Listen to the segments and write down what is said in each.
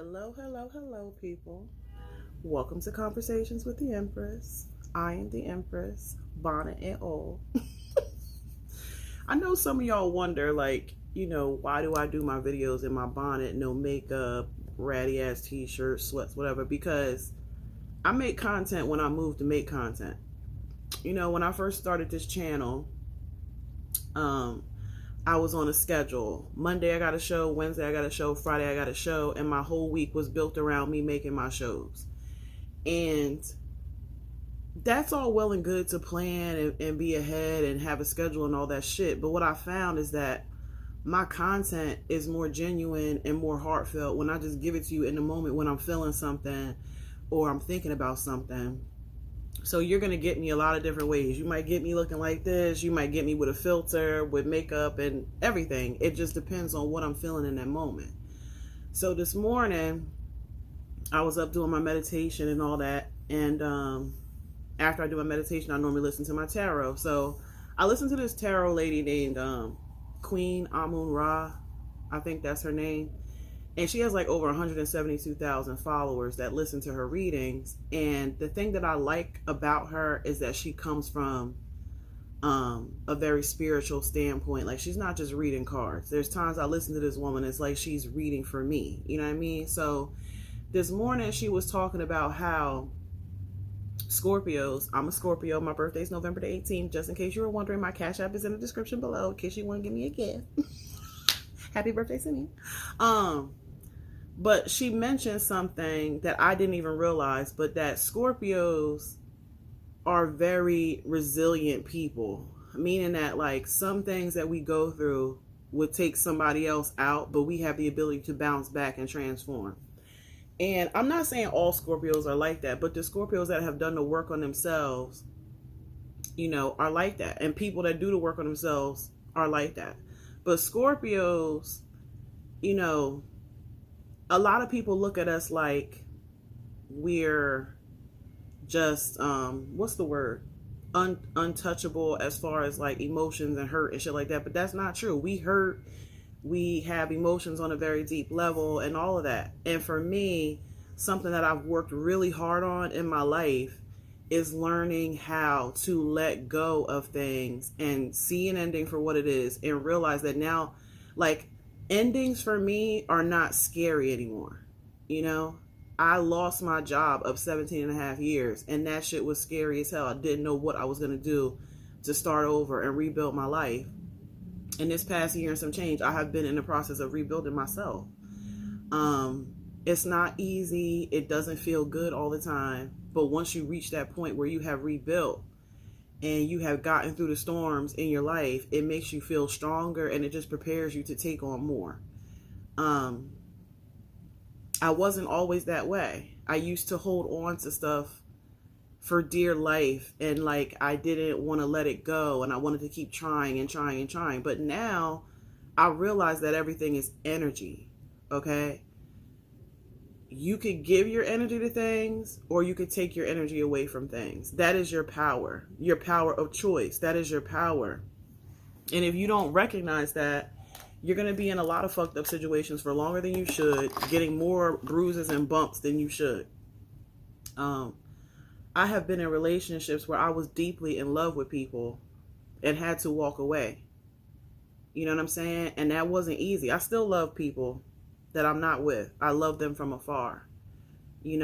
Hello, hello, hello, people. Welcome to Conversations with the Empress. I am the Empress, bonnet and all. I know some of y'all wonder, why do I do my videos in my bonnet, no makeup, ratty ass t-shirts, sweats, whatever? Because I make content when I move to make content. When I first started this channel, I was on a schedule. Monday I got a show, Wednesday I got a show, Friday I got a show, and my whole week was built around me making my shows. And that's all well and good to plan and be ahead and have a schedule and all that shit. But what I found is that my content is more genuine and more heartfelt when I just give it to you in the moment when I'm feeling something or I'm thinking about something. So you're going to get me a lot of different ways. You might get me looking like this. You might get me with a filter, with makeup and everything. It just depends on what I'm feeling in that moment. So this morning, I was up doing my meditation and all that. And after I do my meditation, I normally listen to my tarot. So I listened to this tarot lady named Queen Amun-Ra. I think that's her name. And she has like over 172,000 followers that listen to her readings. And the thing that I like about her is that she comes from a very spiritual standpoint. Like, she's not just reading cards. There's times I listen to this woman, it's like she's reading for me. You know what I mean? So this morning she was talking about how Scorpios, I'm a Scorpio, my birthday's November the 18th. Just in case you were wondering, my Cash App is in the description below in case you want to give me a gift. Happy birthday to me. But she mentioned something that I didn't even realize, but that Scorpios are very resilient people. Meaning that, like, some things that we go through would take somebody else out, but we have the ability to bounce back and transform. And I'm not saying all Scorpios are like that, but the Scorpios that have done the work on themselves, are like that. And people that do the work on themselves are like that. But Scorpios, a lot of people look at us like we're just, what's the word? Untouchable as far as like emotions and hurt and shit like that. But that's not true. We hurt, we have emotions on a very deep level and all of that. And for me, something that I've worked really hard on in my life is learning how to let go of things and see an ending for what it is and realize that now, like, endings for me are not scary anymore. I lost my job of 17 and a half years and that shit was scary as hell. I didn't know what I was going to do to start over and rebuild my life. And this past year and some change, I have been in the process of rebuilding myself. It's not easy. It doesn't feel good all the time. But once you reach that point where you have rebuilt and you have gotten through the storms in your life, it makes you feel stronger and it just prepares you to take on more. I wasn't always that way. I used to hold on to stuff for dear life and like I didn't want to let it go and I wanted to keep trying and trying and trying. But now I realize that everything is energy, okay? You could give your energy to things or you could take your energy away from things. That is your power of choice. That is your power. And if you don't recognize that, you're going to be in a lot of fucked up situations for longer than you should, getting more bruises and bumps than you should. I have been in relationships where I was deeply in love with people and had to walk away. You know what I'm saying? And that wasn't easy. I still love people that I'm not with. I love them from afar. In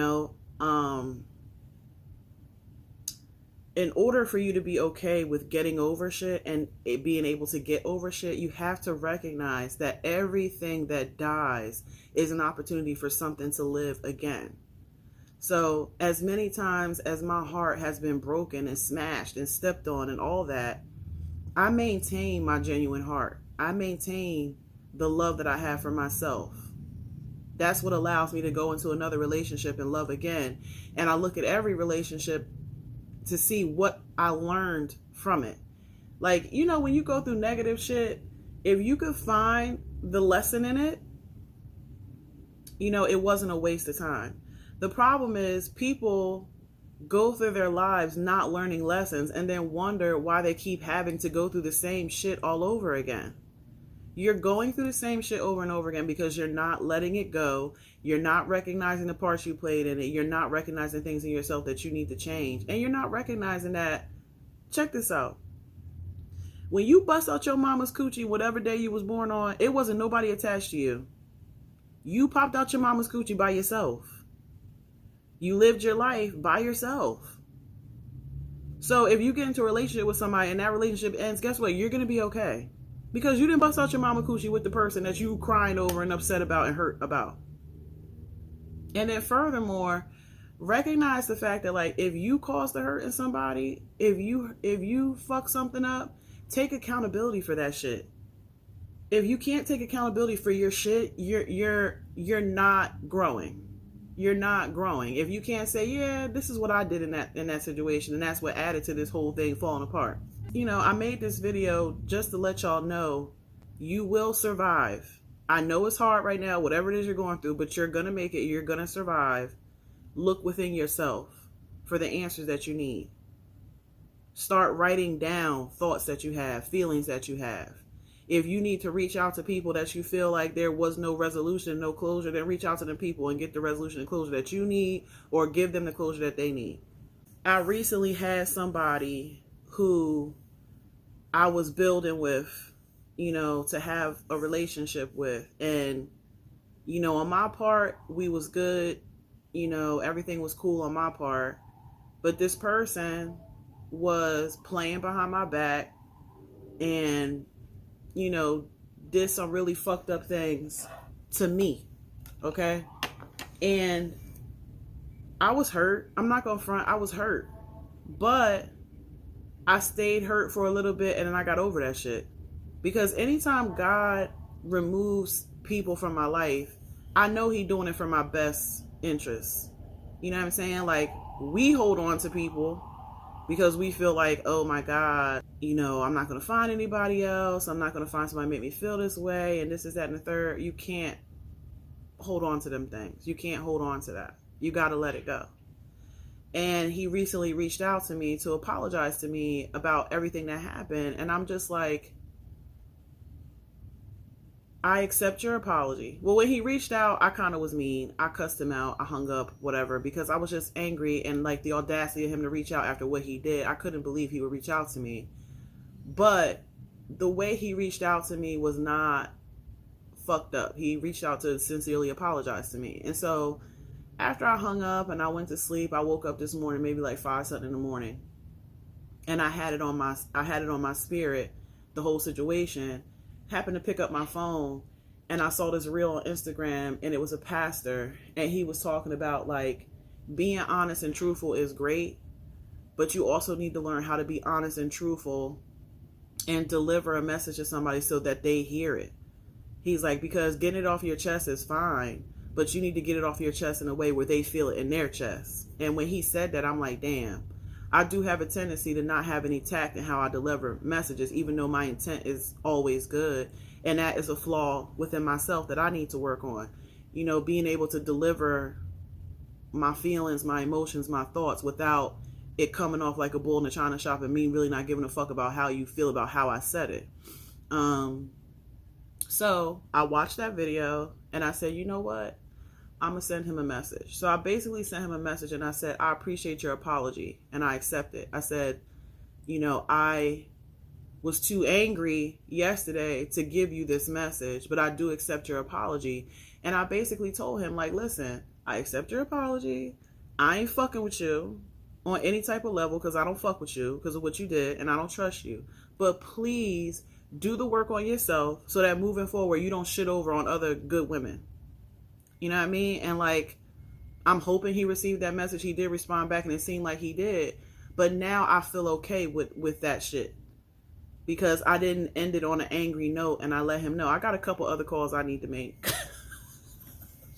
order for you to be okay with getting over shit and it being able to get over shit, you have to recognize that everything that dies is an opportunity for something to live again. So as many times as my heart has been broken and smashed and stepped on and all that, I maintain my genuine heart. I maintain the love that I have for myself. That's what allows me to go into another relationship and love again. And I look at every relationship to see what I learned from it. Like, when you go through negative shit, if you could find the lesson in it, it wasn't a waste of time. The problem is people go through their lives not learning lessons and then wonder why they keep having to go through the same shit all over again. You're going through the same shit over and over again because you're not letting it go. You're not recognizing the parts you played in it. You're not recognizing things in yourself that you need to change. And you're not recognizing that, check this out. When you bust out your mama's coochie, whatever day you was born on, it wasn't nobody attached to you. You popped out your mama's coochie by yourself. You lived your life by yourself. So if you get into a relationship with somebody and that relationship ends, guess what? You're going to be okay. Because you didn't bust out your mama coochie with the person that you crying over and upset about and hurt about. And then furthermore, recognize the fact that, like, if you cause the hurt in somebody, if you fuck something up, take accountability for that shit. If you can't take accountability for your shit, you're not growing. You're not growing. If you can't say, yeah, this is what I did in that situation, and that's what added to this whole thing falling apart. You know, I made this video just to let y'all know you will survive. I know it's hard right now, whatever it is you're going through, but you're going to make it. You're going to survive. Look within yourself for the answers that you need. Start writing down thoughts that you have, feelings that you have. If you need to reach out to people that you feel like there was no resolution, no closure, then reach out to them people and get the resolution and closure that you need, or give them the closure that they need. I recently had somebody who I was building with, you know, to have a relationship with. And, you know, on my part, we was good. You know, everything was cool on my part. But this person was playing behind my back and, you know, did some really fucked up things to me. Okay? And I was hurt. I'm not gonna front. I was hurt. But I stayed hurt for a little bit and then I got over that shit. Because anytime God removes people from my life, I know He doing it for my best interests. You know what I'm saying? Like, we hold on to people because we feel like, oh my God, you know, I'm not going to find anybody else. I'm not going to find somebody make me feel this way. And this is that and the third. You can't hold on to them things. You can't hold on to that. You got to let it go. And he recently reached out to me to apologize to me about everything that happened. And I'm just like, I accept your apology. Well, when he reached out, I kind of was mean. I cussed him out. I hung up, whatever, because I was just angry. And like the audacity of him to reach out after what he did, I couldn't believe he would reach out to me. But the way he reached out to me was not fucked up. He reached out to sincerely apologize to me. And so after I hung up and I went to sleep, I woke up this morning, maybe like 5 something in the morning. And I had it on my spirit, the whole situation. Happened to pick up my phone and I saw this reel on Instagram, and it was a pastor, and he was talking about, like, being honest and truthful is great, but you also need to learn how to be honest and truthful and deliver a message to somebody so that they hear it. He's like, because getting it off your chest is fine, but you need to get it off your chest in a way where they feel it in their chest. And when he said that, I'm like, damn, I do have a tendency to not have any tact in how I deliver messages, even though my intent is always good. And that is a flaw within myself that I need to work on. You know, being able to deliver my feelings, my emotions, my thoughts without it coming off like a bull in a china shop and me really not giving a fuck about how you feel about how I said it. So I watched that video and I said, you know what? I'm going to send him a message. So I basically sent him a message and I said, I appreciate your apology. And I accept it. I said, you know, I was too angry yesterday to give you this message, but I do accept your apology. And I basically told him, like, listen, I accept your apology. I ain't fucking with you on any type of level because I don't fuck with you because of what you did and I don't trust you. But please do the work on yourself so that moving forward, you don't shit over on other good women. You know what I mean? And like, I'm hoping he received that message. He did respond back and it seemed like he did. But now I feel okay with that shit because I didn't end it on an angry note and I let him know. I got a couple other calls I need to make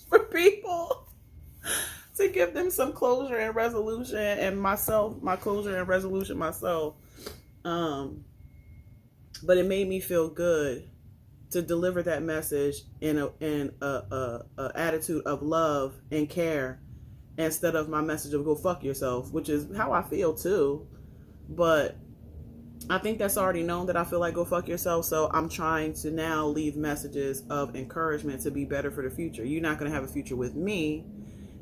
for people to give them some closure and resolution, and myself, my closure and resolution myself. But it made me feel good to deliver that message in a attitude of love and care instead of my message of go fuck yourself, which is how I feel too. But I think that's already known that I feel like go fuck yourself. So I'm trying to now leave messages of encouragement to be better for the future. You're not going to have a future with me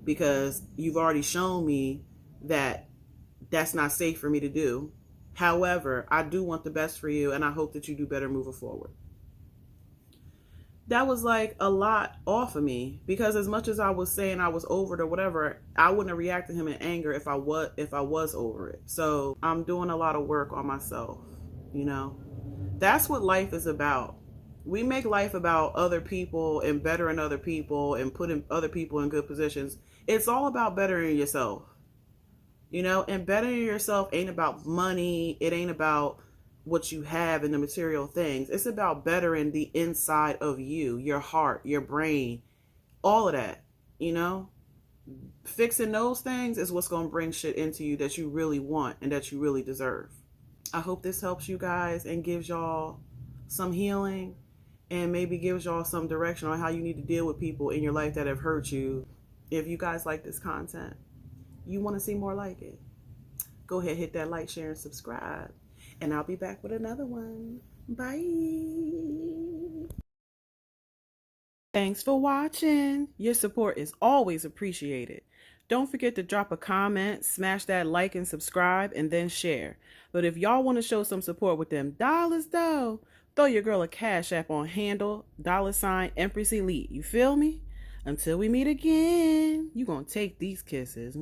because you've already shown me that that's not safe for me to do. However, I do want the best for you and I hope that you do better moving forward. That was like a lot off of me because as much as I was saying I was over it or whatever, I wouldn't have reacted to him in anger if I was over it. So I'm doing a lot of work on myself, you know. That's what life is about. We make life about other people and bettering other people and putting other people in good positions. It's all about bettering yourself, you know, and bettering yourself ain't about money. It ain't about what you have and the material things. It's about bettering the inside of you, your heart, your brain, all of that, you know? Fixing those things is what's going to bring shit into you that you really want and that you really deserve. I hope this helps you guys and gives y'all some healing and maybe gives y'all some direction on how you need to deal with people in your life that have hurt you. If you guys like this content, you want to see more like it, go ahead, hit that like, share, and subscribe. And I'll be back with another one. Bye. Thanks for watching. Your support is always appreciated. Don't forget to drop a comment, smash that like and subscribe, and then share. But if y'all want to show some support with them dollars though, throw your girl a Cash App on handle $EmpressElite. You feel me? Until we meet again, you gonna take these kisses.